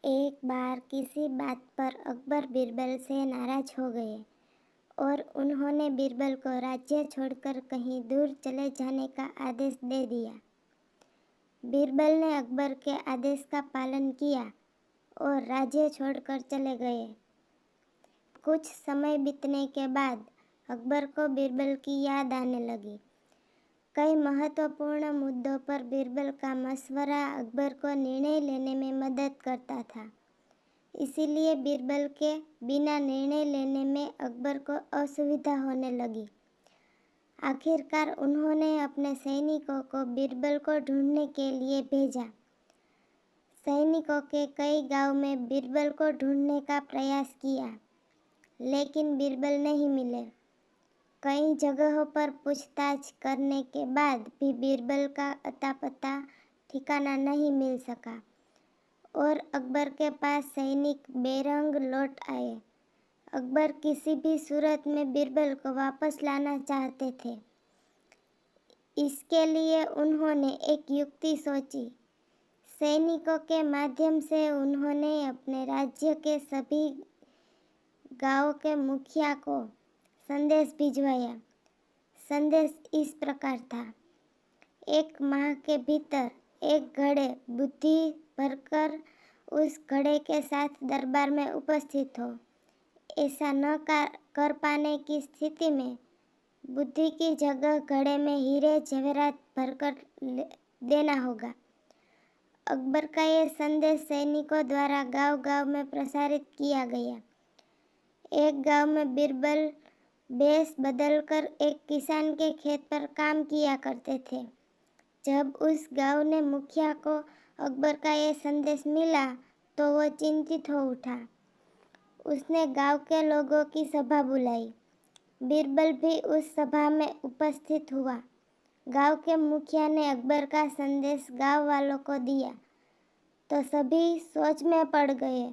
एक बार किसी बात पर अकबर बीरबल से नाराज हो गए और उन्होंने बीरबल को राज्य छोड़कर कहीं दूर चले जाने का आदेश दे दिया। बीरबल ने अकबर के आदेश का पालन किया और राज्य छोड़कर चले गए। कुछ समय बीतने के बाद अकबर को बीरबल की याद आने लगी। कई महत्वपूर्ण मुद्दों पर बीरबल का मशवरा अकबर को निर्णय लेने में मदद करता था। इसीलिए बीरबल के बिना निर्णय लेने में अकबर को असुविधा होने लगी। आखिरकार उन्होंने अपने सैनिकों को बीरबल को ढूंढने के लिए भेजा। सैनिकों के कई गांव में बीरबल को ढूंढने का प्रयास किया, लेकिन बीरबल नहीं मिले। कई जगहों पर पूछताछ करने के बाद भी बीरबल का अता पता ठिकाना नहीं मिल सका और अकबर के पास सैनिक बेरंग लौट आए। अकबर किसी भी सूरत में बीरबल को वापस लाना चाहते थे। इसके लिए उन्होंने एक युक्ति सोची। सैनिकों के माध्यम से उन्होंने अपने राज्य के सभी गांवों के मुखिया को संदेश भिजवाया। संदेश इस प्रकार था: 1 माह के भीतर एक घड़े बुद्धि भरकर उस घड़े के साथ दरबार में उपस्थित हो। ऐसा न कर पाने की स्थिति में बुद्धि की जगह घड़े में हीरे जवाहरात भरकर देना होगा। अकबर का यह संदेश सैनिकों द्वारा गांव-गांव में प्रसारित किया गया। एक गांव में बीरबल वेश बदलकर एक किसान के खेत पर काम किया करते थे। जब उस गांव ने मुखिया को अकबर का यह संदेश मिला तो वो चिंतित हो उठा। उसने गांव के लोगों की सभा बुलाई। बीरबल भी उस सभा में उपस्थित हुआ। गांव के मुखिया ने अकबर का संदेश गांव वालों को दिया तो सभी सोच में पड़ गए।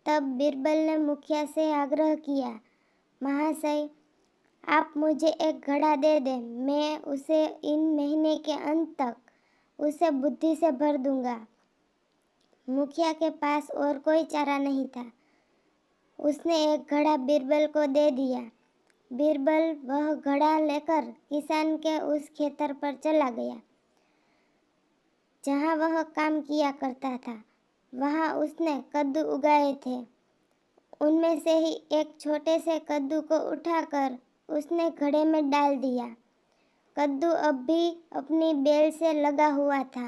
तब बीरबल ने मुखिया से आग्रह किया, महाशय, आप मुझे एक घड़ा दे दें, मैं उसे इन महीने के अंत तक उसे बुद्धि से भर दूंगा। मुखिया के पास और कोई चारा नहीं था। उसने एक घड़ा बीरबल को दे दिया। बीरबल वह घड़ा लेकर किसान के उस खेतर पर चला गया जहां वह काम किया करता था। वहां उसने कद्दू उगाए थे। उनमें से ही एक छोटे से कद्दू को उठाकर उसने घड़े में डाल दिया। कद्दू अब भी अपनी बेल से लगा हुआ था।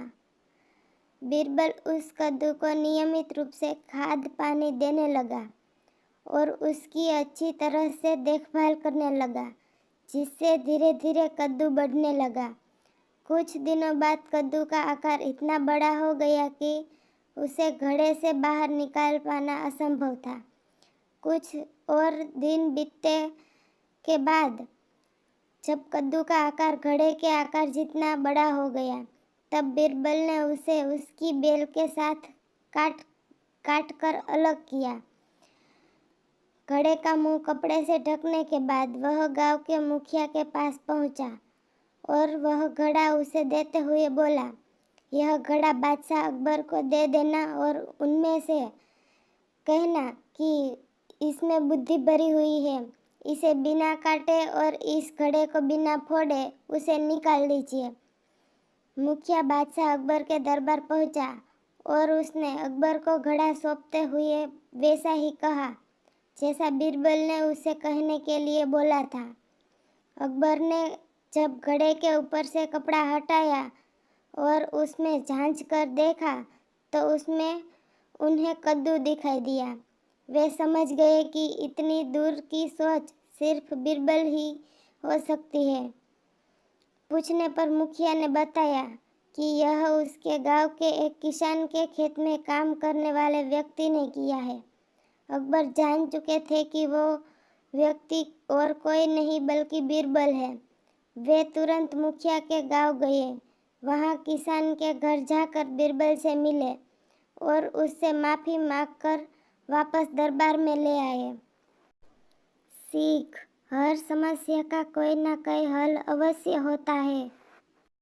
बीरबल उस कद्दू को नियमित रूप से खाद पानी देने लगा और उसकी अच्छी तरह से देखभाल करने लगा, जिससे धीरे धीरे कद्दू बढ़ने लगा। कुछ दिनों बाद कद्दू का आकार इतना बड़ा हो गया कि उसे घड़े से बाहर निकाल पाना असंभव था। कुछ और दिन बीतने के बाद जब कद्दू का आकार घड़े के आकार जितना बड़ा हो गया, तब बीरबल ने उसे उसकी बेल के साथ काट कर अलग किया। घड़े का मुंह कपड़े से ढकने के बाद वह गांव के मुखिया के पास पहुंचा और वह घड़ा उसे देते हुए बोला, यह घड़ा बादशाह अकबर को दे देना और उनमें से कहना कि इसमें बुद्धि भरी हुई है। इसे बिना काटे और इस घड़े को बिना फोड़े उसे निकाल दीजिए। मुखिया बादशाह अकबर के दरबार पहुंचा और उसने अकबर को घड़ा सौंपते हुए वैसा ही कहा जैसा बीरबल ने उसे कहने के लिए बोला था। अकबर ने जब घड़े के ऊपर से कपड़ा हटाया और उसमें झांक कर देखा तो उसमें उन्हें कद्दू दिखाई दिया। वे समझ गए कि इतनी दूर की सोच सिर्फ बीरबल ही हो सकती है। पूछने पर मुखिया ने बताया कि यह उसके गांव के एक किसान के खेत में काम करने वाले व्यक्ति ने किया है। अकबर जान चुके थे कि वो व्यक्ति और कोई नहीं बल्कि बीरबल है। वे तुरंत मुखिया के गांव गए। वहां किसान के घर जाकर बीरबल से मिले और उससे माफ़ी मांगकर वापस दरबार में ले आए। सीख: हर समस्या का कोई ना कोई हल अवश्य होता है।